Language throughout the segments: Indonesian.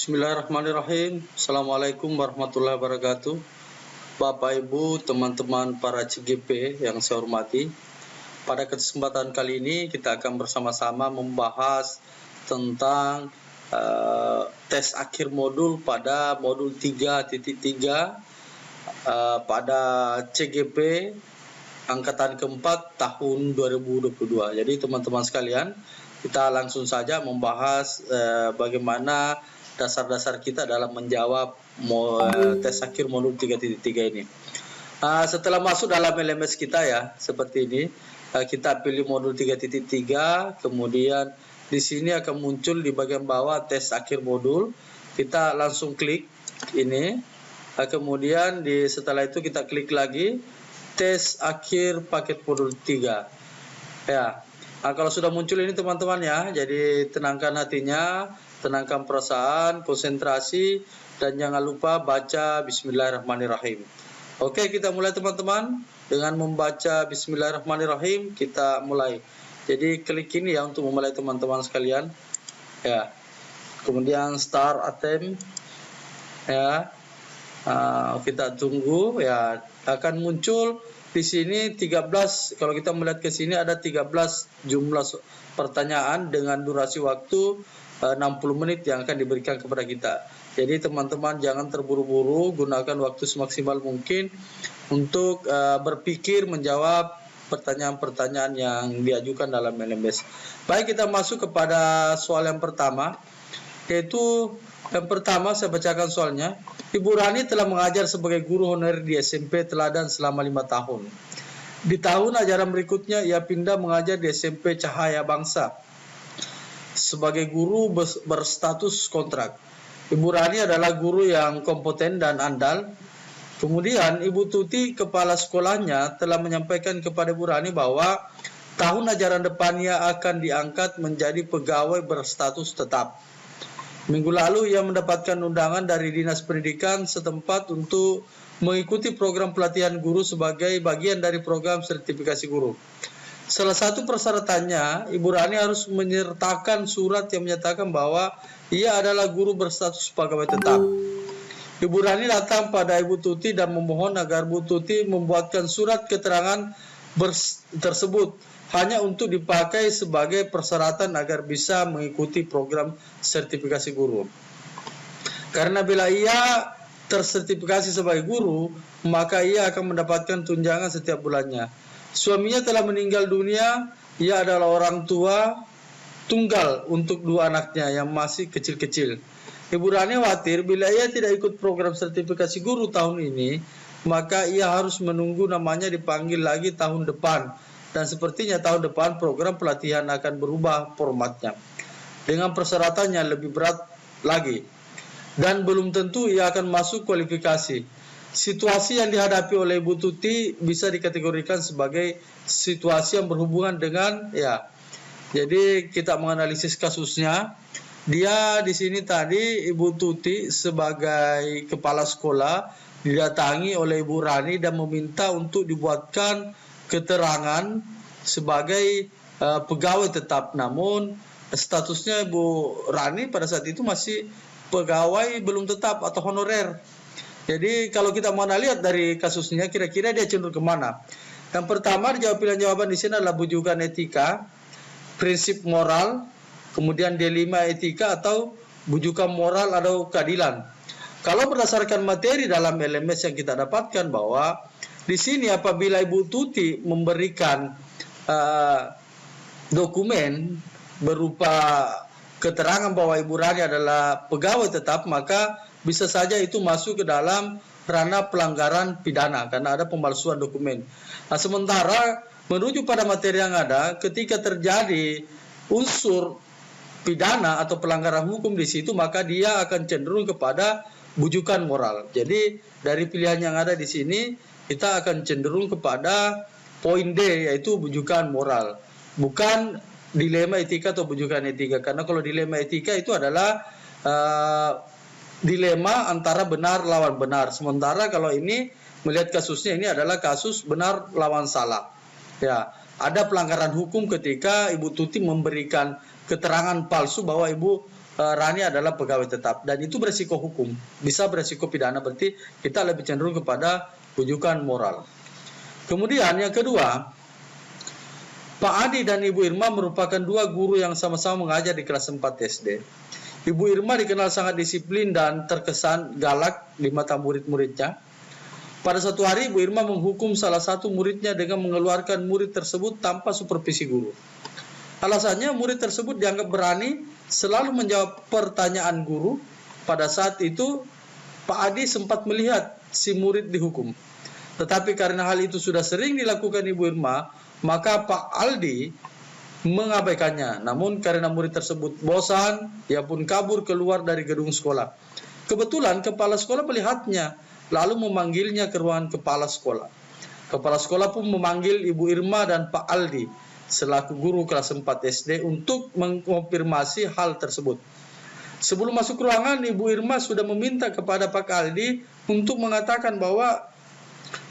Bismillahirrahmanirrahim. Assalamualaikum warahmatullahi wabarakatuh. Bapak, Ibu, teman-teman para CGP yang saya hormati. Pada kesempatan kali ini kita akan bersama-sama membahas tentang tes akhir modul pada modul 3.3 pada CGP angkatan keempat tahun 2022. Jadi teman-teman sekalian, kita langsung saja membahas bagaimana dasar-dasar kita dalam menjawab tes akhir modul 3.3 ini. Setelah masuk dalam LMS kita ya, seperti ini, kita pilih modul 3.3, kemudian di sini akan muncul di bagian bawah tes akhir modul. Kita langsung klik ini, kemudian setelah itu kita klik lagi tes akhir paket modul 3. Ya. Kalau sudah muncul ini teman-teman ya, jadi tenangkan hatinya, tenangkan perasaan, konsentrasi, dan jangan lupa baca Bismillahirrahmanirrahim. Oke, kita mulai teman-teman. Dengan membaca Bismillahirrahmanirrahim, kita mulai. Jadi klik ini ya untuk memulai teman-teman sekalian. Ya. Kemudian start attempt. Ya. Kita tunggu ya, akan muncul. Di sini 13, kalau kita melihat ke sini ada 13 jumlah pertanyaan dengan durasi waktu 60 menit yang akan diberikan kepada kita. Jadi teman-teman jangan terburu-buru, gunakan waktu semaksimal mungkin untuk berpikir menjawab pertanyaan-pertanyaan yang diajukan dalam LMS. Baik, kita masuk kepada soal yang pertama, yaitu yang pertama saya bacakan soalnya. Ibu Rani telah mengajar sebagai guru honorer di SMP Teladan selama 5 tahun. Di tahun ajaran berikutnya ia pindah mengajar di SMP Cahaya Bangsa sebagai guru berstatus kontrak. Ibu Rani adalah guru yang kompeten dan andal. Kemudian Ibu Tuti, kepala sekolahnya, telah menyampaikan kepada Ibu Rani bahwa tahun ajaran depannya akan diangkat menjadi pegawai berstatus tetap. Minggu lalu ia mendapatkan undangan dari Dinas Pendidikan setempat untuk mengikuti program pelatihan guru sebagai bagian dari program sertifikasi guru. Salah satu persyaratannya, Ibu Rani harus menyertakan surat yang menyatakan bahwa ia adalah guru berstatus pegawai tetap. Ibu Rani datang pada Ibu Tuti dan memohon agar Bu Tuti membuatkan surat keterangan tersebut hanya untuk dipakai sebagai persyaratan agar bisa mengikuti program sertifikasi guru. Karena bila ia tersertifikasi sebagai guru, maka ia akan mendapatkan tunjangan setiap bulannya. Suaminya telah meninggal dunia, ia adalah orang tua tunggal untuk 2 anaknya yang masih kecil-kecil. Ibu Rani khawatir bila ia tidak ikut program sertifikasi guru tahun ini, maka ia harus menunggu namanya dipanggil lagi tahun depan. Dan sepertinya tahun depan program pelatihan akan berubah formatnya dengan persyaratannya lebih berat lagi. Dan belum tentu ia akan masuk kualifikasi. Situasi yang dihadapi oleh Ibu Tuti bisa dikategorikan sebagai situasi yang berhubungan dengan jadi kita menganalisis kasusnya. Dia di sini tadi Ibu Tuti sebagai kepala sekolah didatangi oleh Ibu Rani dan meminta untuk dibuatkan keterangan sebagai pegawai tetap, namun statusnya Ibu Rani pada saat itu masih pegawai belum tetap atau honorer. Jadi kalau kita mau lihat dari kasusnya, kira-kira dia cenderung kemana? Yang pertama, pilihan jawaban di sini adalah bujukan etika, prinsip moral, kemudian D5 etika atau bujukan moral atau keadilan. Kalau berdasarkan materi dalam LMS yang kita dapatkan bahwa di sini apabila Ibu Tuti memberikan dokumen berupa keterangan bahwa Ibu Rani adalah pegawai tetap, maka bisa saja itu masuk ke dalam ranah pelanggaran pidana karena ada pemalsuan dokumen. Nah, sementara merujuk pada materi yang ada, ketika terjadi unsur pidana atau pelanggaran hukum di situ, maka dia akan cenderung kepada bujukan moral. Jadi dari pilihan yang ada di sini, kita akan cenderung kepada poin D, yaitu bujukan moral, bukan dilema etika atau bujukan etika. Karena kalau dilema etika itu adalah dilema antara benar lawan benar. Sementara kalau ini melihat kasusnya, ini adalah kasus benar lawan salah. Ya, ada pelanggaran hukum ketika Ibu Tuti memberikan keterangan palsu bahwa Ibu Rani adalah pegawai tetap dan itu beresiko hukum, bisa beresiko pidana, berarti kita lebih cenderung kepada rujukan moral. Kemudian yang kedua, Pak Adi dan Ibu Irma merupakan dua guru yang sama-sama mengajar di kelas 4 SD. Ibu Irma dikenal sangat disiplin dan terkesan galak di mata murid-muridnya. Pada suatu hari, Ibu Irma menghukum salah satu muridnya dengan mengeluarkan murid tersebut tanpa supervisi guru. Alasannya, murid tersebut dianggap berani selalu menjawab pertanyaan guru. Pada saat itu, Pak Adi sempat melihat si murid dihukum. Tetapi karena hal itu sudah sering dilakukan Ibu Irma, maka Pak Aldi mengabaikannya. Namun karena murid tersebut bosan, ia pun kabur keluar dari gedung sekolah. Kebetulan kepala sekolah melihatnya, lalu memanggilnya ke ruangan kepala sekolah. Kepala sekolah pun memanggil Ibu Irma dan Pak Aldi selaku guru kelas 4 SD untuk mengkonfirmasi hal tersebut. Sebelum masuk ruangan, Ibu Irma sudah meminta kepada Pak Aldi untuk mengatakan bahwa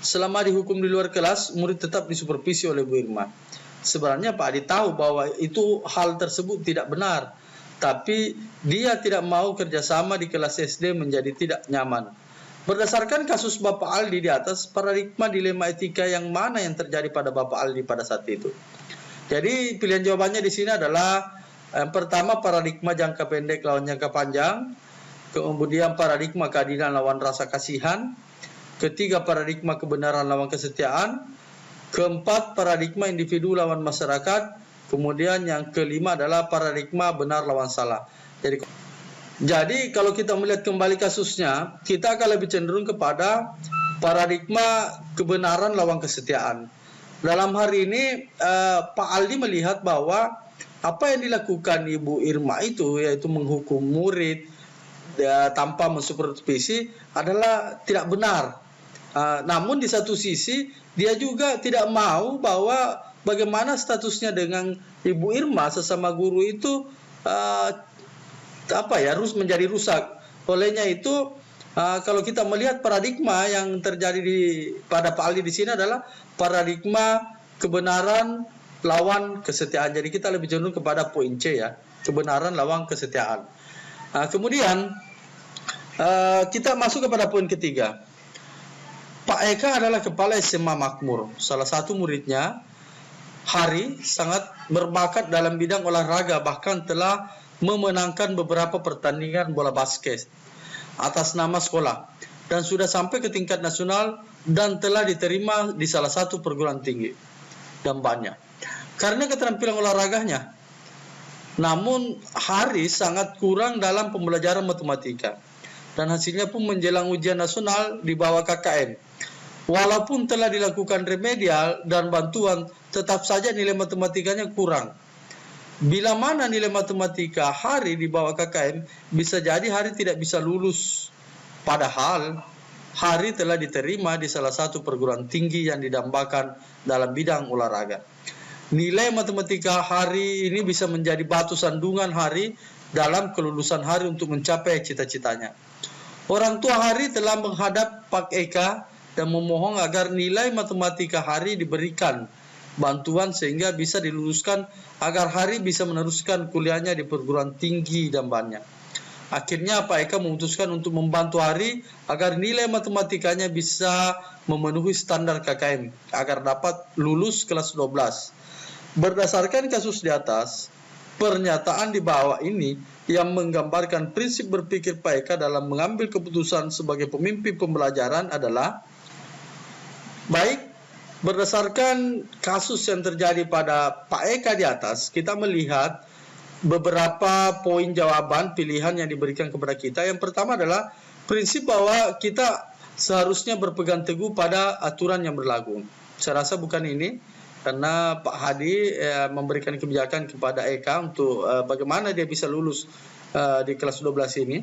selama dihukum di luar kelas, murid tetap disupervisi oleh Bu Irma. Sebenarnya Pak Adi tahu bahwa itu hal tersebut tidak benar, tapi dia tidak mau kerjasama di kelas SD menjadi tidak nyaman. Berdasarkan kasus Bapak Aldi di atas, paradigma dilema etika yang mana yang terjadi pada Bapak Aldi pada saat itu? Jadi pilihan jawabannya di sini adalah yang pertama paradigma jangka pendek lawan jangka panjang, kemudian paradigma keadilan lawan rasa kasihan, ketiga paradigma kebenaran lawan kesetiaan, keempat paradigma individu lawan masyarakat, kemudian yang kelima adalah paradigma benar lawan salah. Jadi kalau kita melihat kembali kasusnya, kita akan lebih cenderung kepada paradigma kebenaran lawan kesetiaan. Dalam hari ini Pak Aldi melihat bahwa apa yang dilakukan Ibu Irma itu, yaitu menghukum murid tanpa mensupervisi, adalah tidak benar. Namun di satu sisi dia juga tidak mau bahwa bagaimana statusnya dengan Ibu Irma sesama guru itu menjadi rusak. Olehnya itu kalau kita melihat paradigma yang terjadi pada Pak Aldi di sini adalah paradigma kebenaran lawan kesetiaan. Jadi kita lebih cenderung kepada poin C ya, kebenaran lawan kesetiaan. Kemudian kita masuk kepada poin ketiga. Pak Eka adalah kepala SMA Makmur. Salah satu muridnya, Hari, sangat berbakat dalam bidang olahraga, bahkan telah memenangkan beberapa pertandingan bola basket atas nama sekolah dan sudah sampai ke tingkat nasional dan telah diterima di salah satu perguruan tinggi dan banyak karena keterampilan olahraganya. Namun Hari sangat kurang dalam pembelajaran matematika dan hasilnya pun menjelang ujian nasional di bawah KKM. Walaupun telah dilakukan remedial dan bantuan, tetap saja nilai matematikanya kurang. Bila mana nilai matematika Hari di bawah KKM, bisa jadi Hari tidak bisa lulus. Padahal Hari telah diterima di salah satu perguruan tinggi yang didambakan dalam bidang olahraga. Nilai matematika Hari ini bisa menjadi batu sandungan Hari dalam kelulusan Hari untuk mencapai cita-citanya. Orang tua Hari telah menghadap Pak Eka dan memohon agar nilai matematika Hari diberikan bantuan sehingga bisa diluluskan agar Hari bisa meneruskan kuliahnya di perguruan tinggi dan banyak. Akhirnya Pak Eka memutuskan untuk membantu Hari agar nilai matematikanya bisa memenuhi standar KKM agar dapat lulus kelas 12. Berdasarkan kasus di atas, pernyataan di bawah ini yang menggambarkan prinsip berpikir Pak Eka dalam mengambil keputusan sebagai pemimpin pembelajaran adalah baik. Berdasarkan kasus yang terjadi pada Pak Eka di atas, kita melihat beberapa poin jawaban pilihan yang diberikan kepada kita. Yang pertama adalah prinsip bahwa kita seharusnya berpegang teguh pada aturan yang berlaku. Saya rasa bukan ini, karena Pak Hadi memberikan kebijakan kepada Eka untuk bagaimana dia bisa lulus di kelas 12 ini.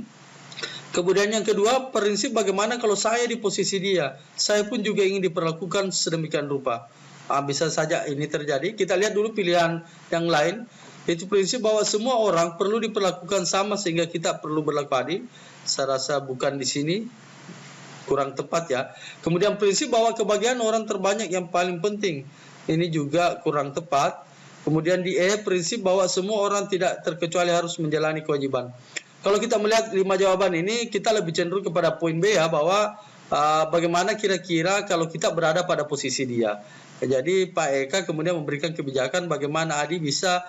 Kemudian yang kedua, prinsip bagaimana kalau saya di posisi dia, saya pun juga ingin diperlakukan sedemikian rupa. Bisa saja ini terjadi. Kita lihat dulu pilihan yang lain. Itu prinsip bahwa semua orang perlu diperlakukan sama sehingga kita perlu berlaku adil. Saya rasa bukan di sini, kurang tepat ya. Kemudian prinsip bahwa kebahagiaan orang terbanyak yang paling penting. Ini juga kurang tepat. Kemudian di E, prinsip bahwa semua orang tidak terkecuali harus menjalani kewajiban. Kalau kita melihat 5 jawaban ini, kita lebih cenderung kepada poin B ya, bahwa bagaimana kira-kira kalau kita berada pada posisi dia. Jadi Pak Eka kemudian memberikan kebijakan bagaimana Adi bisa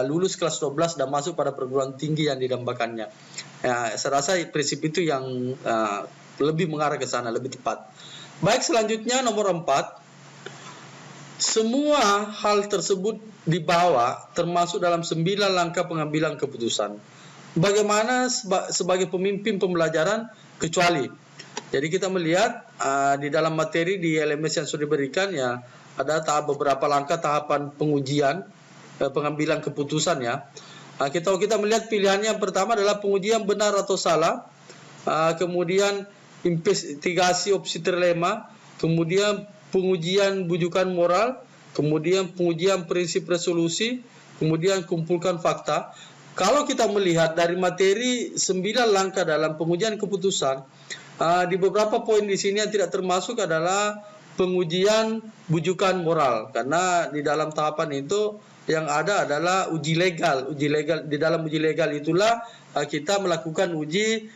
lulus kelas 12 dan masuk pada perguruan tinggi yang didambakannya. Saya rasa prinsip itu yang lebih mengarah ke sana, lebih tepat. Baik, selanjutnya nomor 4. Semua hal tersebut dibawa termasuk dalam 9 langkah pengambilan keputusan. Bagaimana sebagai pemimpin pembelajaran kecuali. Jadi kita melihat di dalam materi di LMS yang sudah diberikan ya, ada beberapa langkah tahapan pengujian pengambilan keputusan ya. Kita melihat pilihannya yang pertama adalah pengujian benar atau salah, kemudian investigasi opsi terlema, kemudian pengujian bujukan moral, kemudian pengujian prinsip resolusi, kemudian kumpulkan fakta. Kalau kita melihat dari materi 9 langkah dalam pengujian keputusan, di beberapa poin di sini yang tidak termasuk adalah pengujian bujukan moral, karena di dalam tahapan itu yang ada adalah uji legal. Di dalam uji legal itulah kita melakukan uji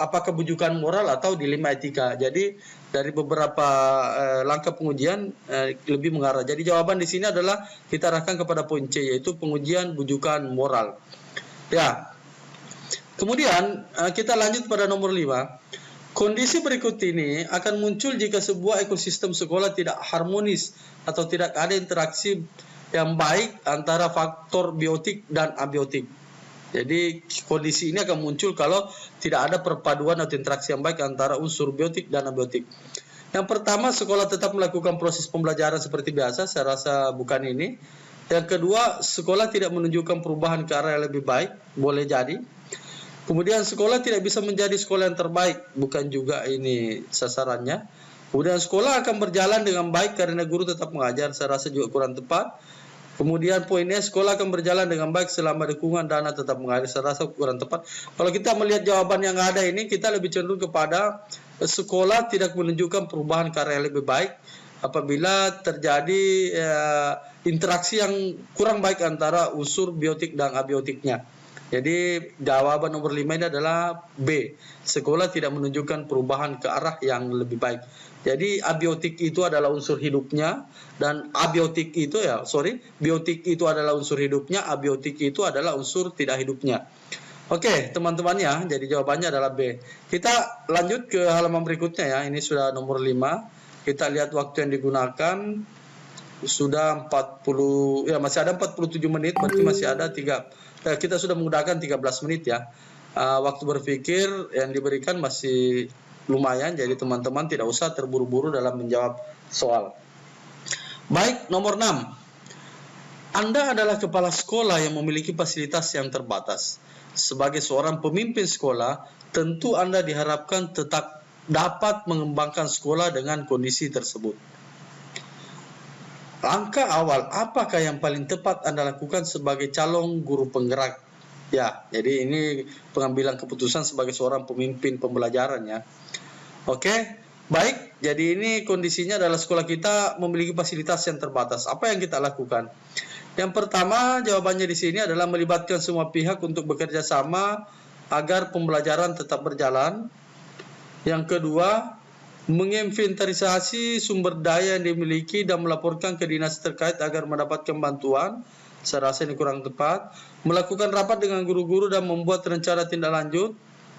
apakah bujukan moral atau dilema etika. Jadi dari beberapa langkah pengujian lebih mengarah. Jadi jawaban di sini adalah kita arahkan kepada poin C, yaitu pengujian bujukan moral. Ya. Kemudian kita lanjut pada nomor 5. Kondisi berikut ini akan muncul jika sebuah ekosistem sekolah tidak harmonis atau tidak ada interaksi yang baik antara faktor biotik dan abiotik. Jadi kondisi ini akan muncul kalau tidak ada perpaduan atau interaksi yang baik antara unsur biotik dan abiotik. Yang pertama, sekolah tetap melakukan proses pembelajaran seperti biasa. Saya rasa bukan ini. Yang kedua, sekolah tidak menunjukkan perubahan ke arah yang lebih baik. Boleh jadi. Kemudian sekolah tidak bisa menjadi sekolah yang terbaik, bukan juga ini sasarannya. Kemudian sekolah akan berjalan dengan baik karena guru tetap mengajar, saya rasa juga kurang tepat. Kemudian poinnya, sekolah akan berjalan dengan baik selama dukungan dana tetap mengalir, saya rasa kurang tepat. Kalau kita melihat jawaban yang ada ini, kita lebih cenderung kepada sekolah tidak menunjukkan perubahan ke arah yang lebih baik apabila terjadi interaksi yang kurang baik antara unsur biotik dan abiotiknya. Jadi jawaban nomor 5 ini adalah B. Sekolah tidak menunjukkan perubahan ke arah yang lebih baik. Jadi abiotik itu adalah unsur hidupnya dan biotik itu adalah unsur hidupnya, abiotik itu adalah unsur tidak hidupnya. Oke, teman-teman ya, jadi jawabannya adalah B. Kita lanjut ke halaman berikutnya ya. Ini sudah nomor 5. Kita lihat waktu yang digunakan sudah 40 ya, masih ada 47 menit, berarti masih ada kita sudah menggunakan 13 menit ya. Waktu berpikir yang diberikan masih lumayan, jadi teman-teman tidak usah terburu-buru dalam menjawab soal. Baik, nomor 6. Anda adalah kepala sekolah yang memiliki fasilitas yang terbatas. Sebagai seorang pemimpin sekolah, tentu Anda diharapkan tetap dapat mengembangkan sekolah dengan kondisi tersebut. Langkah awal, apakah yang paling tepat Anda lakukan sebagai calon guru penggerak? Ya, jadi ini pengambilan keputusan sebagai seorang pemimpin pembelajaran ya. Oke, baik. Jadi ini kondisinya adalah sekolah kita memiliki fasilitas yang terbatas. Apa yang kita lakukan? Yang pertama, jawabannya di sini adalah melibatkan semua pihak untuk bekerja sama agar pembelajaran tetap berjalan. Yang kedua, menginventarisasi sumber daya yang dimiliki dan melaporkan ke dinas terkait agar mendapatkan bantuan. Saya rasa ini kurang tepat. Melakukan rapat dengan guru-guru dan membuat rencana tindak lanjut.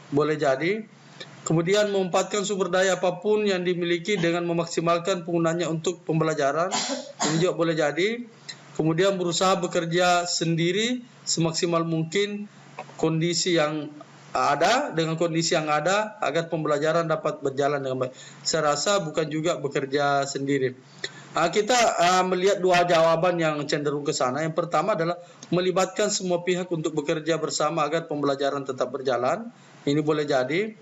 Boleh jadi. Kemudian memanfaatkan sumber daya apapun yang dimiliki dengan memaksimalkan penggunaannya untuk pembelajaran. Ini juga boleh jadi. Kemudian berusaha bekerja sendiri semaksimal mungkin dengan kondisi yang ada agar pembelajaran dapat berjalan dengan baik. Saya rasa bukan juga bekerja sendiri. Kita melihat 2 jawaban yang cenderung ke sana. Yang pertama adalah melibatkan semua pihak untuk bekerja bersama agar pembelajaran tetap berjalan. Ini boleh jadi.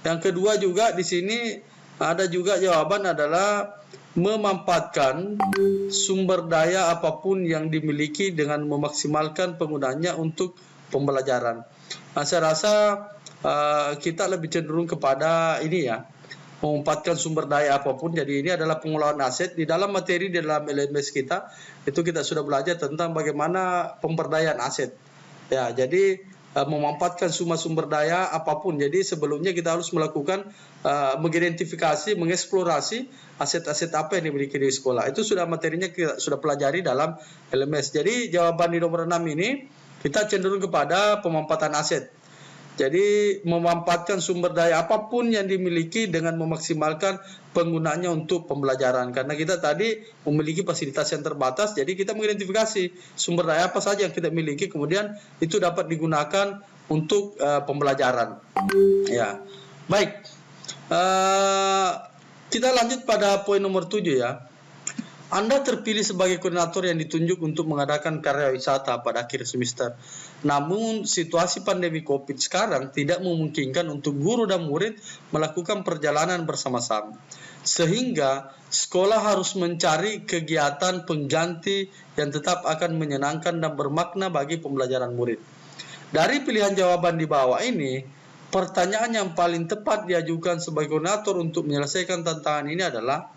Yang kedua juga di sini ada juga jawaban adalah memanfaatkan sumber daya apapun yang dimiliki dengan memaksimalkan penggunaannya untuk pembelajaran. Saya rasa kita lebih cenderung kepada ini ya, memanfaatkan sumber daya apapun. Jadi ini adalah pengelolaan aset. Di dalam materi di dalam LMS kita itu kita sudah belajar tentang bagaimana pemberdayaan aset. Ya, jadi memanfaatkan semua sumber daya apapun. Jadi sebelumnya kita harus melakukan mengidentifikasi, mengeksplorasi aset-aset apa yang dimiliki di sekolah. Itu sudah materinya kita sudah pelajari dalam LMS. Jadi jawaban di nomor 6 ini kita cenderung kepada pemanfaatan aset. Jadi memanfaatkan sumber daya apapun yang dimiliki dengan memaksimalkan penggunaannya untuk pembelajaran. Karena kita tadi memiliki fasilitas yang terbatas, jadi kita mengidentifikasi sumber daya apa saja yang kita miliki, kemudian itu dapat digunakan untuk pembelajaran. Ya, baik. Kita lanjut pada poin nomor 7 ya. Anda terpilih sebagai koordinator yang ditunjuk untuk mengadakan karya wisata pada akhir semester. Namun, situasi pandemi COVID sekarang tidak memungkinkan untuk guru dan murid melakukan perjalanan bersama-sama. Sehingga, sekolah harus mencari kegiatan pengganti yang tetap akan menyenangkan dan bermakna bagi pembelajaran murid. Dari pilihan jawaban di bawah ini, pertanyaan yang paling tepat diajukan sebagai koordinator untuk menyelesaikan tantangan ini adalah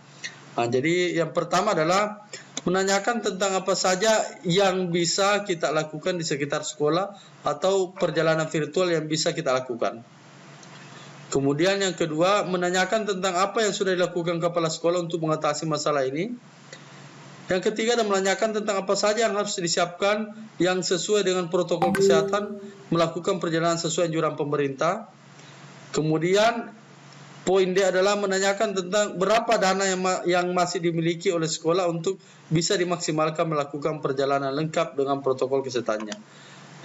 jadi yang pertama adalah menanyakan tentang apa saja yang bisa kita lakukan di sekitar sekolah atau perjalanan virtual yang bisa kita lakukan. Kemudian yang kedua, menanyakan tentang apa yang sudah dilakukan kepala sekolah untuk mengatasi masalah ini. Yang ketiga, dan menanyakan tentang apa saja yang harus disiapkan yang sesuai dengan protokol kesehatan, melakukan perjalanan sesuai anjuran pemerintah. Kemudian poin D adalah menanyakan tentang berapa dana yang masih dimiliki oleh sekolah untuk bisa dimaksimalkan melakukan perjalanan lengkap dengan protokol kesehatannya.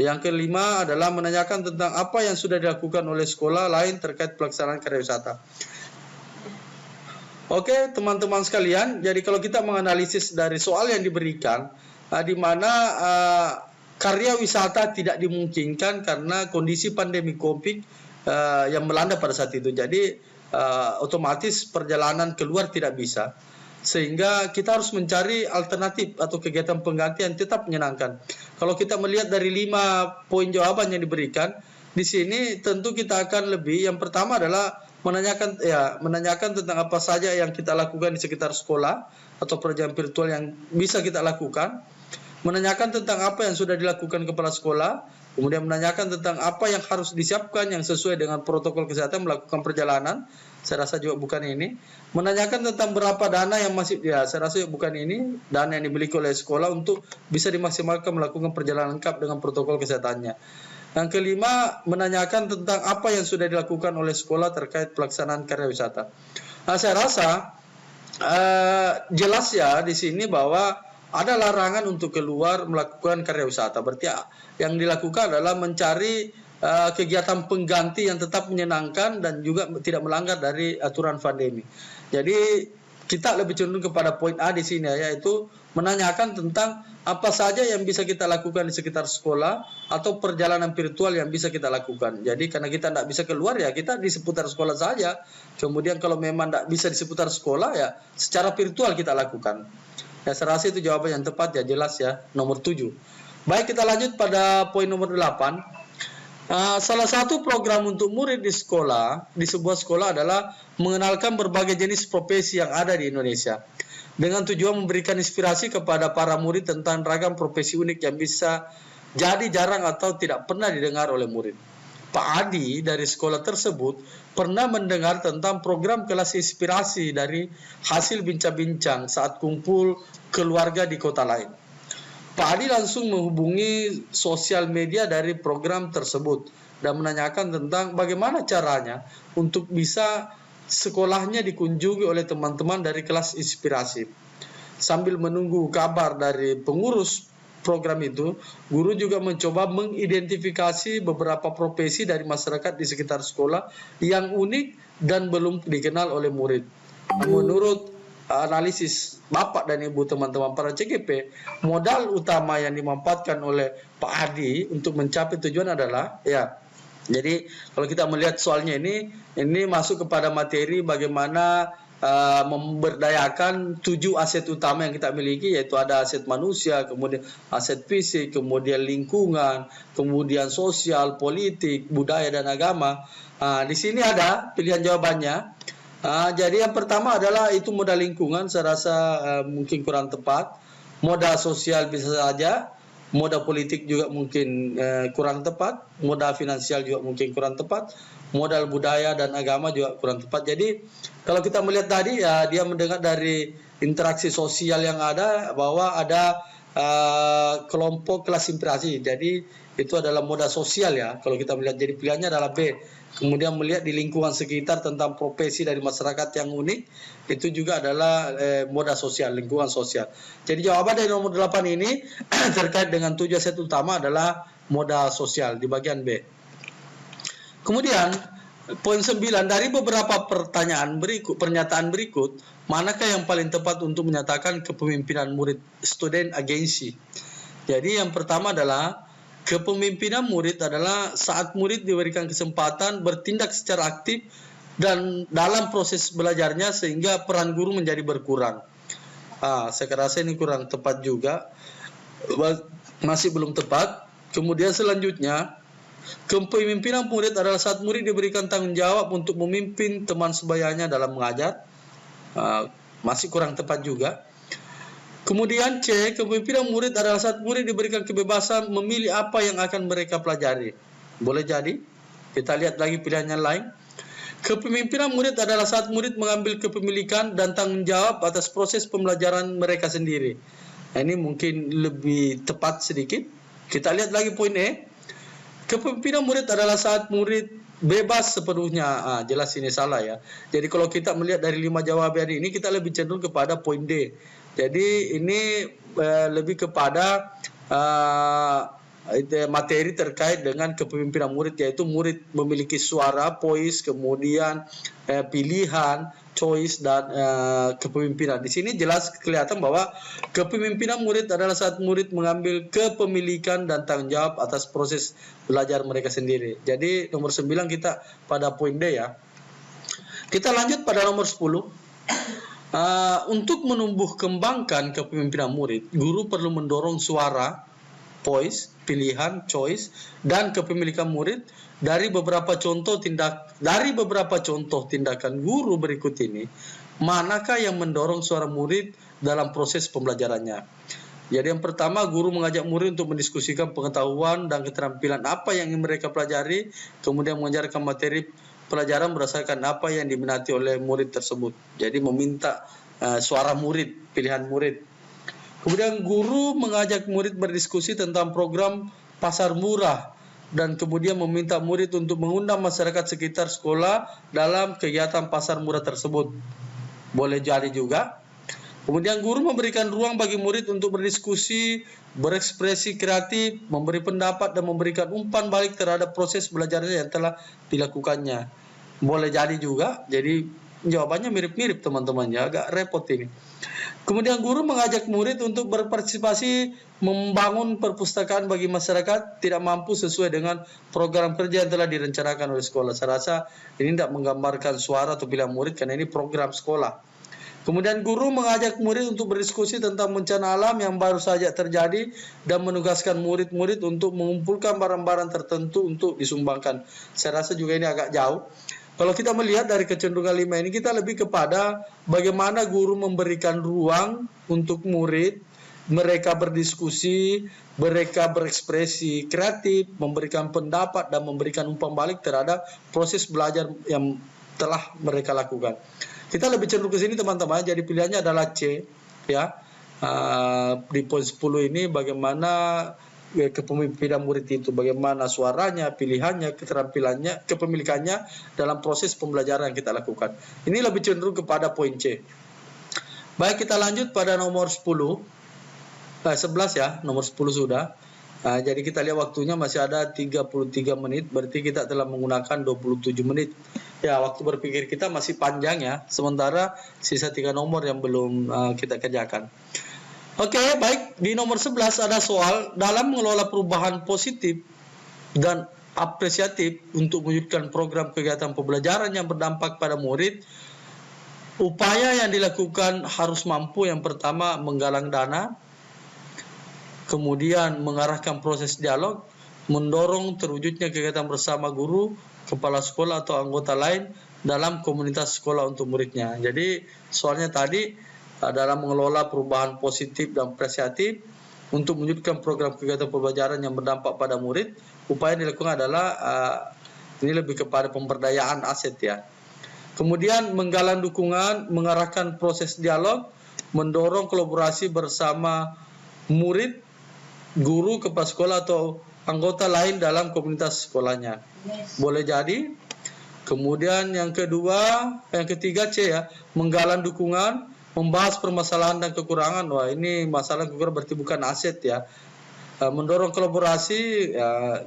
Yang kelima adalah menanyakan tentang apa yang sudah dilakukan oleh sekolah lain terkait pelaksanaan karya wisata. Oke, teman-teman sekalian, jadi kalau kita menganalisis dari soal yang diberikan, di mana karya wisata tidak dimungkinkan karena kondisi pandemi COVID yang melanda pada saat itu. Jadi otomatis perjalanan keluar tidak bisa, sehingga kita harus mencari alternatif atau kegiatan pengganti yang tetap menyenangkan. Kalau kita melihat dari 5 poin jawaban yang diberikan di sini, tentu kita akan lebih. Yang pertama adalah menanyakan tentang apa saja yang kita lakukan di sekitar sekolah atau perjalanan virtual yang bisa kita lakukan. Menanyakan tentang apa yang sudah dilakukan kepala sekolah. Kemudian menanyakan tentang apa yang harus disiapkan yang sesuai dengan protokol kesehatan melakukan perjalanan. Saya rasa juga bukan ini. Menanyakan tentang berapa dana yang masih, saya rasa juga bukan ini. Dana yang dimiliki oleh sekolah untuk bisa dimaksimalkan melakukan perjalanan lengkap dengan protokol kesehatannya. Yang kelima, menanyakan tentang apa yang sudah dilakukan oleh sekolah terkait pelaksanaan karya wisata. Nah, saya rasa jelas ya di sini bahwa ada larangan untuk keluar melakukan karya wisata. Berarti yang dilakukan adalah mencari kegiatan pengganti yang tetap menyenangkan dan juga tidak melanggar dari aturan pandemi. Jadi kita lebih cenderung kepada poin A di sini, yaitu menanyakan tentang apa saja yang bisa kita lakukan di sekitar sekolah atau perjalanan virtual yang bisa kita lakukan. Jadi karena kita tidak bisa keluar ya kita di seputar sekolah saja. Kemudian kalau memang tidak bisa di seputar sekolah ya secara virtual kita lakukan. Ya, saya rasa itu jawaban yang tepat ya, jelas ya, nomor 7. Baik, kita lanjut pada poin nomor 8. Salah satu program untuk murid di sebuah sekolah adalah mengenalkan berbagai jenis profesi yang ada di Indonesia. Dengan tujuan memberikan inspirasi kepada para murid tentang ragam profesi unik yang bisa jadi jarang atau tidak pernah didengar oleh murid. Pak Adi dari sekolah tersebut pernah mendengar tentang program kelas inspirasi dari hasil bincang-bincang saat kumpul keluarga di kota lain. Pak Adi langsung menghubungi sosial media dari program tersebut dan menanyakan tentang bagaimana caranya untuk bisa sekolahnya dikunjungi oleh teman-teman dari kelas inspirasi. Sambil menunggu kabar dari pengurus program itu, guru juga mencoba mengidentifikasi beberapa profesi dari masyarakat di sekitar sekolah yang unik dan belum dikenal oleh murid. Menurut analisis Bapak dan Ibu teman-teman para CGP, modal utama yang dimanfaatkan oleh Pak Adi untuk mencapai tujuan adalah jadi kalau kita melihat soalnya ini masuk kepada materi bagaimana memberdayakan 7 aset utama yang kita miliki, yaitu ada aset manusia, kemudian aset fisik, kemudian lingkungan, kemudian sosial, politik, budaya dan agama. Di sini ada pilihan jawabannya. Jadi yang pertama adalah itu modal lingkungan, saya rasa mungkin kurang tepat. Modal sosial bisa saja, modal politik juga mungkin kurang tepat, modal finansial juga mungkin kurang tepat, modal budaya dan agama juga kurang tepat. Jadi kalau kita melihat tadi ya dia mendengar dari interaksi sosial yang ada bahwa ada kelompok kelas inspirasi. Jadi itu adalah modal sosial ya. Kalau kita melihat jadi pilihannya adalah B. Kemudian melihat di lingkungan sekitar tentang profesi dari masyarakat yang unik, itu juga adalah modal sosial, lingkungan sosial. Jadi jawaban dari nomor 8 ini terkait dengan tujuan set utama adalah modal sosial di bagian B. Kemudian poin 9, dari beberapa pernyataan berikut, manakah yang paling tepat untuk menyatakan kepemimpinan murid student agency? Jadi yang pertama adalah kepemimpinan murid adalah saat murid diberikan kesempatan bertindak secara aktif dan dalam proses belajarnya sehingga peran guru menjadi berkurang. Saya rasa ini kurang tepat juga, masih belum tepat. Kemudian selanjutnya, kepemimpinan murid adalah saat murid diberikan tanggung jawab untuk memimpin teman sebayanya dalam mengajar. Masih kurang tepat juga. Kemudian C, kepemimpinan murid adalah saat murid diberikan kebebasan memilih apa yang akan mereka pelajari. Boleh jadi. Kita lihat lagi pilihan yang lain. Kepemimpinan murid adalah saat murid mengambil kepemilikan dan tanggung jawab atas proses pembelajaran mereka sendiri. Ini mungkin lebih tepat sedikit. Kita lihat lagi poin E. Kepemimpinan murid adalah saat murid bebas sepenuhnya. Jelas ini salah ya. Jadi kalau kita melihat dari 5 jawaban ini, kita lebih cenderung kepada poin D. Jadi ini lebih kepada materi terkait dengan kepemimpinan murid, yaitu murid memiliki suara, voice, kemudian pilihan, choice, dan kepemimpinan. Di sini jelas kelihatan bahwa kepemimpinan murid adalah saat murid mengambil kepemilikan dan tanggung jawab atas proses belajar mereka sendiri. Jadi nomor 9 kita pada poin D ya. Kita lanjut pada nomor 10. Untuk menumbuh kembangkan kepemimpinan murid, guru perlu mendorong suara, voice, pilihan, choice, dan kepemilikan murid dari beberapa contoh tindakan guru berikut ini. Manakah yang mendorong suara murid dalam proses pembelajarannya? Jadi yang pertama, guru mengajak murid untuk mendiskusikan pengetahuan dan keterampilan apa yang ingin mereka pelajari, kemudian mengajarkan materi pelajaran berdasarkan apa yang diminati oleh murid tersebut. Jadi meminta suara murid, pilihan murid. Kemudian guru mengajak murid berdiskusi tentang program pasar murah dan kemudian meminta murid untuk mengundang masyarakat sekitar sekolah dalam kegiatan pasar murah tersebut. Boleh jadi juga. Kemudian guru memberikan ruang bagi murid untuk berdiskusi, berekspresi kreatif, memberi pendapat dan memberikan umpan balik terhadap proses belajarnya yang telah dilakukannya. Boleh jadi juga. Jadi jawabannya mirip-mirip teman-teman ya, agak repot ini. Kemudian guru mengajak murid untuk berpartisipasi membangun perpustakaan bagi masyarakat tidak mampu sesuai dengan program kerja yang telah direncanakan oleh sekolah. Saya rasa ini tidak menggambarkan suara atau pilihan murid karena ini program sekolah. Kemudian guru mengajak murid untuk berdiskusi tentang bencana alam yang baru saja terjadi dan menugaskan murid-murid untuk mengumpulkan barang-barang tertentu untuk disumbangkan. Saya rasa juga ini agak jauh. Kalau kita melihat dari kecenderungan 5 ini, kita lebih kepada bagaimana guru memberikan ruang untuk murid, mereka berdiskusi, mereka berekspresi kreatif, memberikan pendapat dan memberikan umpan balik terhadap proses belajar yang telah mereka lakukan. Kita lebih cenderung ke sini teman-teman, jadi pilihannya adalah C ya. Di poin 10 ini bagaimana kepemimpinan murid itu, bagaimana suaranya, pilihannya, keterampilannya, kepemilikannya dalam proses pembelajaran yang kita lakukan. Ini lebih cenderung kepada poin C. Baik, kita lanjut pada nomor 10. 11 ya, nomor 10 sudah. Jadi kita lihat waktunya masih ada 33 menit, berarti kita telah menggunakan 27 menit. Ya, waktu berpikir kita masih panjang ya, sementara sisa 3 nomor yang belum kita kerjakan. Oke, baik. Di nomor 11 ada soal, dalam mengelola perubahan positif dan apresiatif untuk mewujudkan program kegiatan pembelajaran yang berdampak pada murid, upaya yang dilakukan harus mampu yang pertama menggalang dana, kemudian mengarahkan proses dialog, mendorong terwujudnya kegiatan bersama guru, kepala sekolah atau anggota lain dalam komunitas sekolah untuk muridnya. Jadi soalnya tadi dalam mengelola perubahan positif dan apresiatif untuk mewujudkan program kegiatan pembelajaran yang berdampak pada murid, upaya yang dilakukan adalah ini lebih kepada pemberdayaan aset ya. Kemudian menggalang dukungan, mengarahkan proses dialog, mendorong kolaborasi bersama murid, guru, kepala sekolah atau anggota lain dalam komunitas sekolahnya. Boleh jadi. Kemudian yang ketiga C ya, menggalang dukungan, membahas permasalahan dan kekurangan. Wah, ini masalah kekurangan berarti bukan aset ya. Mendorong kolaborasi,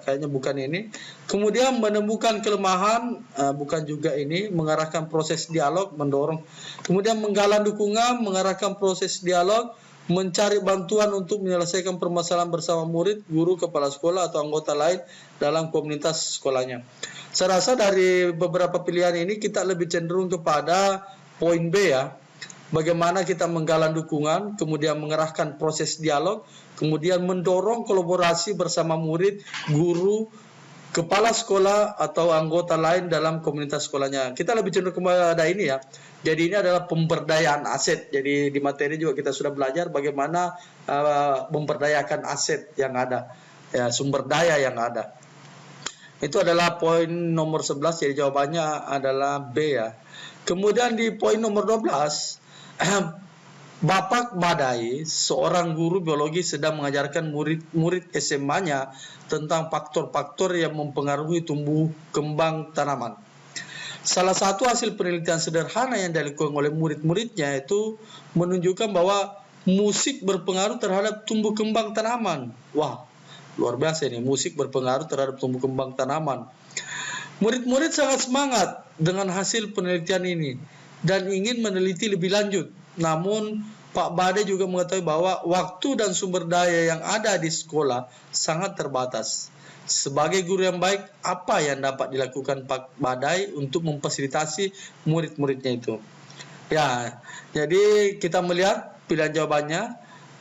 kayaknya bukan ini. Kemudian menemukan kelemahan, bukan juga ini. Mengarahkan proses dialog, mendorong. Kemudian menggalang dukungan, mengarahkan proses dialog, mencari bantuan untuk menyelesaikan permasalahan bersama murid, guru, kepala sekolah atau anggota lain dalam komunitas sekolahnya. Saya rasa dari beberapa pilihan ini kita lebih cenderung kepada poin B ya. Bagaimana kita menggalang dukungan, kemudian mengerahkan proses dialog, kemudian mendorong kolaborasi bersama murid, guru, kepala sekolah atau anggota lain dalam komunitas sekolahnya. Kita lebih cenderung kepada ini ya. Jadi ini adalah pemberdayaan aset. Jadi di materi juga kita sudah belajar bagaimana memberdayakan aset yang ada, ya, sumber daya yang ada. Itu adalah poin nomor 11, jadi jawabannya adalah B ya. Kemudian di poin nomor 12, Bapak Badai, seorang guru biologi sedang mengajarkan murid-murid SMA-nya tentang faktor-faktor yang mempengaruhi tumbuh kembang tanaman. Salah satu hasil penelitian sederhana yang dilakukan oleh murid-muridnya itu menunjukkan bahwa musik berpengaruh terhadap tumbuh kembang tanaman. Wah, luar biasa ini, musik berpengaruh terhadap tumbuh kembang tanaman. Murid-murid sangat semangat dengan hasil penelitian ini dan ingin meneliti lebih lanjut. Namun Pak Badai juga mengetahui bahwa waktu dan sumber daya yang ada di sekolah sangat terbatas. Sebagai guru yang baik, apa yang dapat dilakukan Pak Badai untuk memfasilitasi murid-muridnya itu? Ya, jadi kita melihat pilihan jawabannya.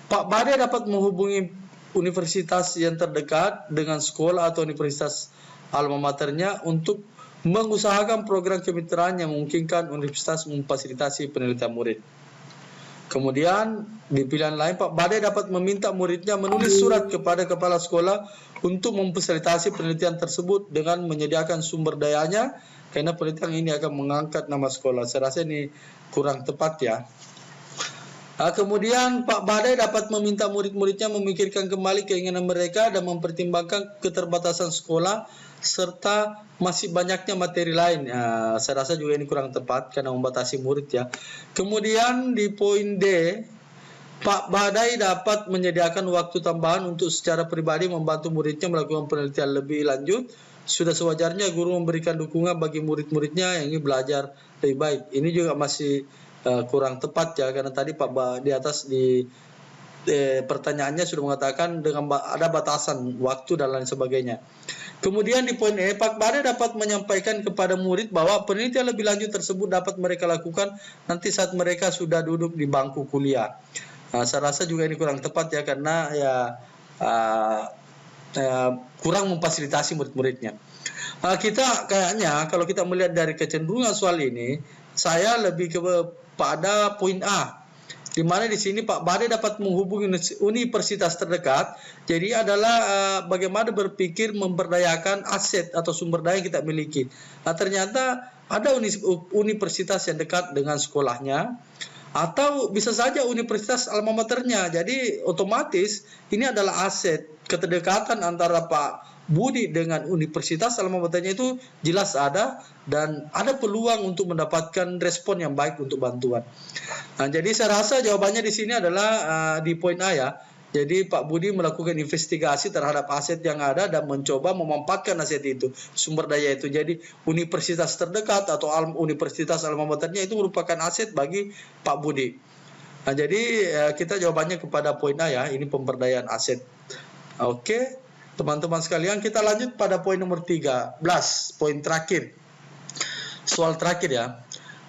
Pak Badai dapat menghubungi universitas yang terdekat dengan sekolah atau universitas alma maternya untuk mengusahakan program kemitraan yang memungkinkan universitas memfasilitasi penelitian murid. Kemudian di pilihan lain, Pak Badai dapat meminta muridnya menulis surat kepada kepala sekolah untuk memfasilitasi penelitian tersebut dengan menyediakan sumber dayanya, karena penelitian ini akan mengangkat nama sekolah. Saya rasa ini kurang tepat ya. Kemudian Pak Badai dapat meminta murid-muridnya memikirkan kembali keinginan mereka dan mempertimbangkan keterbatasan sekolah serta masih banyaknya materi lain. Saya rasa juga ini kurang tepat karena membatasi murid ya. Kemudian di poin D, Pak Badai dapat menyediakan waktu tambahan untuk secara pribadi membantu muridnya melakukan penelitian lebih lanjut. Sudah sewajarnya guru memberikan dukungan bagi murid-muridnya yang ingin belajar lebih baik. Ini juga masih kurang tepat ya, karena tadi Pak di atas di pertanyaannya sudah mengatakan dengan ada batasan waktu dan lain sebagainya. Kemudian di poin E, Pak Badai dapat menyampaikan kepada murid bahwa penelitian lebih lanjut tersebut dapat mereka lakukan nanti saat mereka sudah duduk di bangku kuliah. Saya rasa juga ini kurang tepat ya, karena kurang memfasilitasi murid-muridnya. Kita kayaknya kalau kita melihat dari kecenderungan soal ini, saya lebih kepada poin A, di mana di sini Pak Badai dapat menghubungi universitas terdekat. Jadi adalah bagaimana berpikir memberdayakan aset atau sumber daya yang kita miliki. Ternyata ada universitas yang dekat dengan sekolahnya, atau bisa saja universitas alma maternya. Jadi otomatis ini adalah aset. Kedekatan antara Pak Budi dengan universitas alma maternya itu jelas ada, dan ada peluang untuk mendapatkan respon yang baik untuk bantuan. Jadi saya rasa jawabannya di sini adalah di poin A ya. Jadi Pak Budi melakukan investigasi terhadap aset yang ada dan mencoba memanfaatkan aset itu, sumber daya itu. Jadi universitas terdekat atau universitas alma maternya itu merupakan aset bagi Pak Budi. Jadi kita jawabannya kepada poin A ya, ini pemberdayaan aset. Oke, teman-teman sekalian, kita lanjut pada poin nomor 13, poin terakhir. Soal terakhir ya.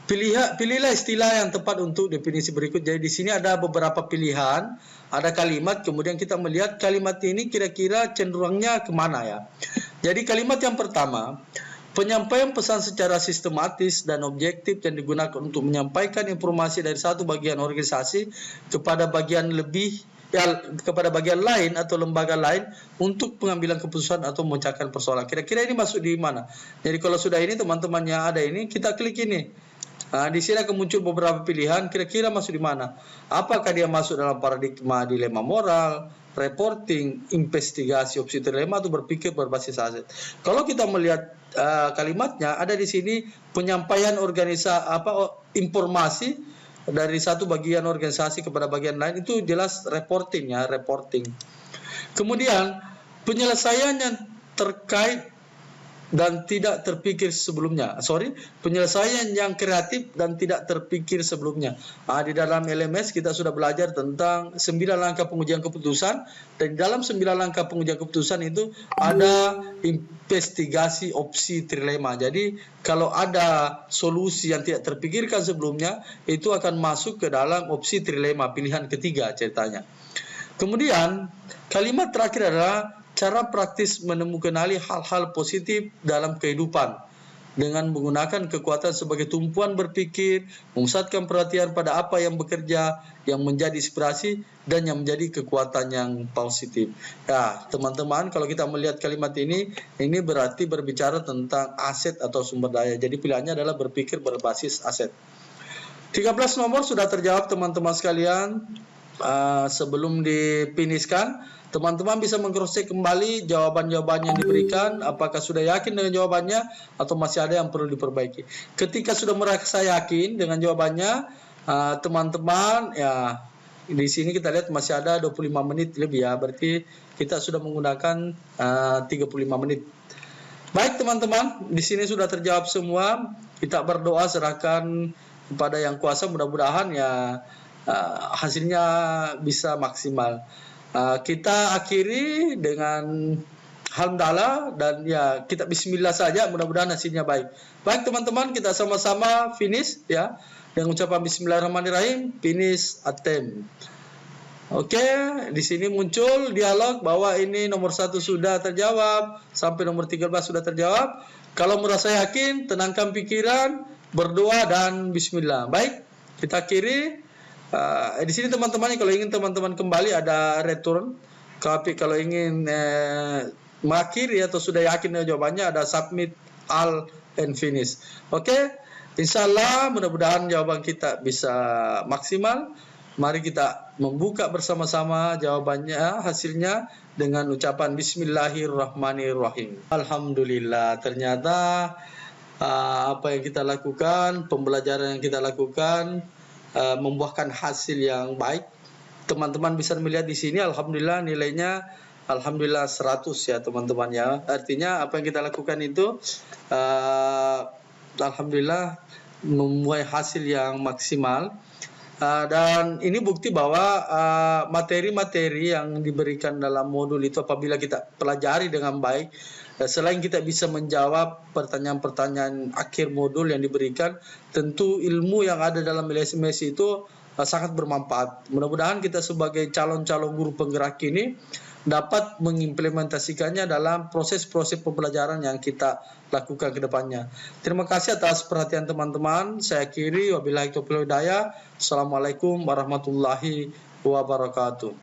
Pilihlah istilah yang tepat untuk definisi berikut. Jadi di sini ada beberapa pilihan, ada kalimat, kemudian kita melihat kalimat ini kira-kira cenderungnya kemana ya. Jadi kalimat yang pertama, Penyampaian pesan secara sistematis dan objektif yang digunakan untuk menyampaikan informasi dari satu bagian organisasi kepada bagian lain atau lembaga lain untuk pengambilan keputusan atau memecahkan persoalan. Kira-kira ini masuk di mana? Jadi kalau sudah ini teman-teman yang ada ini, kita klik ini. Nah, di sini akan muncul beberapa pilihan, kira-kira masuk di mana? Apakah dia masuk dalam paradigma dilema moral, reporting, investigasi opsi trilema, atau berpikir berbasis aset? Kalau kita melihat kalimatnya, ada di sini penyampaian informasi dari satu bagian organisasi kepada bagian lain, itu jelas reporting ya, reporting. Kemudian penyelesaian yang terkait dan tidak terpikir sebelumnya. Penyelesaian yang kreatif dan tidak terpikir sebelumnya. Di dalam LMS kita sudah belajar tentang 9 langkah pengujian keputusan, dan di dalam 9 langkah pengujian keputusan itu ada investigasi opsi trilema. Jadi kalau ada solusi yang tidak terpikirkan sebelumnya, itu akan masuk ke dalam opsi trilema, pilihan ketiga ceritanya. Kemudian kalimat terakhir adalah cara praktis menemukan hal-hal positif dalam kehidupan dengan menggunakan kekuatan sebagai tumpuan berpikir, memusatkan perhatian pada apa yang bekerja, yang menjadi inspirasi, dan yang menjadi kekuatan yang positif. Ya, teman-teman, kalau kita melihat kalimat ini berarti berbicara tentang aset atau sumber daya. Jadi pilihannya adalah berpikir berbasis aset. 13 nomor sudah terjawab teman-teman sekalian. Sebelum difinishkan, teman-teman bisa meng-cross-check kembali jawaban-jawaban yang diberikan, apakah sudah yakin dengan jawabannya atau masih ada yang perlu diperbaiki. Ketika sudah merasa yakin dengan jawabannya, teman-teman, ya di sini kita lihat masih ada 25 menit lebih ya, berarti kita sudah menggunakan 35 menit. Baik teman-teman, di sini sudah terjawab semua. Kita berdoa serahkan kepada Yang Kuasa, mudah-mudahan ya hasilnya bisa maksimal. Kita akhiri dengan alhamdulillah, dan ya kita bismillah saja, mudah-mudahan hasilnya baik. Baik teman-teman, kita sama-sama finish ya dengan ucapan bismillahirrahmanirrahim, finish attempt. Oke, di sini muncul dialog bahwa ini nomor 1 sudah terjawab, sampai nomor 13 sudah terjawab. Kalau merasa yakin, tenangkan pikiran, berdoa, dan bismillah. Baik, kita akhiri. Di sini teman-teman, kalau ingin teman-teman kembali ada return, tapi kalau ingin mengakhiri atau sudah yakin dengan jawabannya ada submit all and finish. Oke, insya Allah mudah-mudahan jawaban kita bisa maksimal. Mari kita membuka bersama-sama jawabannya, hasilnya dengan ucapan bismillahirrahmanirrahim. Alhamdulillah, ternyata apa yang kita lakukan, pembelajaran yang kita lakukan membuahkan hasil yang baik. Teman-teman bisa melihat di sini, alhamdulillah nilainya alhamdulillah 100 ya teman-teman ya. Artinya apa yang kita lakukan itu alhamdulillah membuat hasil yang maksimal. Dan ini bukti bahwa materi-materi yang diberikan dalam modul itu apabila kita pelajari dengan baik, selain kita bisa menjawab pertanyaan-pertanyaan akhir modul yang diberikan, tentu ilmu yang ada dalam LMS itu sangat bermanfaat. Mudah-mudahan kita sebagai calon-calon guru penggerak ini dapat mengimplementasikannya dalam proses-proses pembelajaran yang kita lakukan ke depannya. Terima kasih atas perhatian teman-teman. Saya akhiri, wabillahi taufiq wal hidayah. Assalamualaikum warahmatullahi wabarakatuh.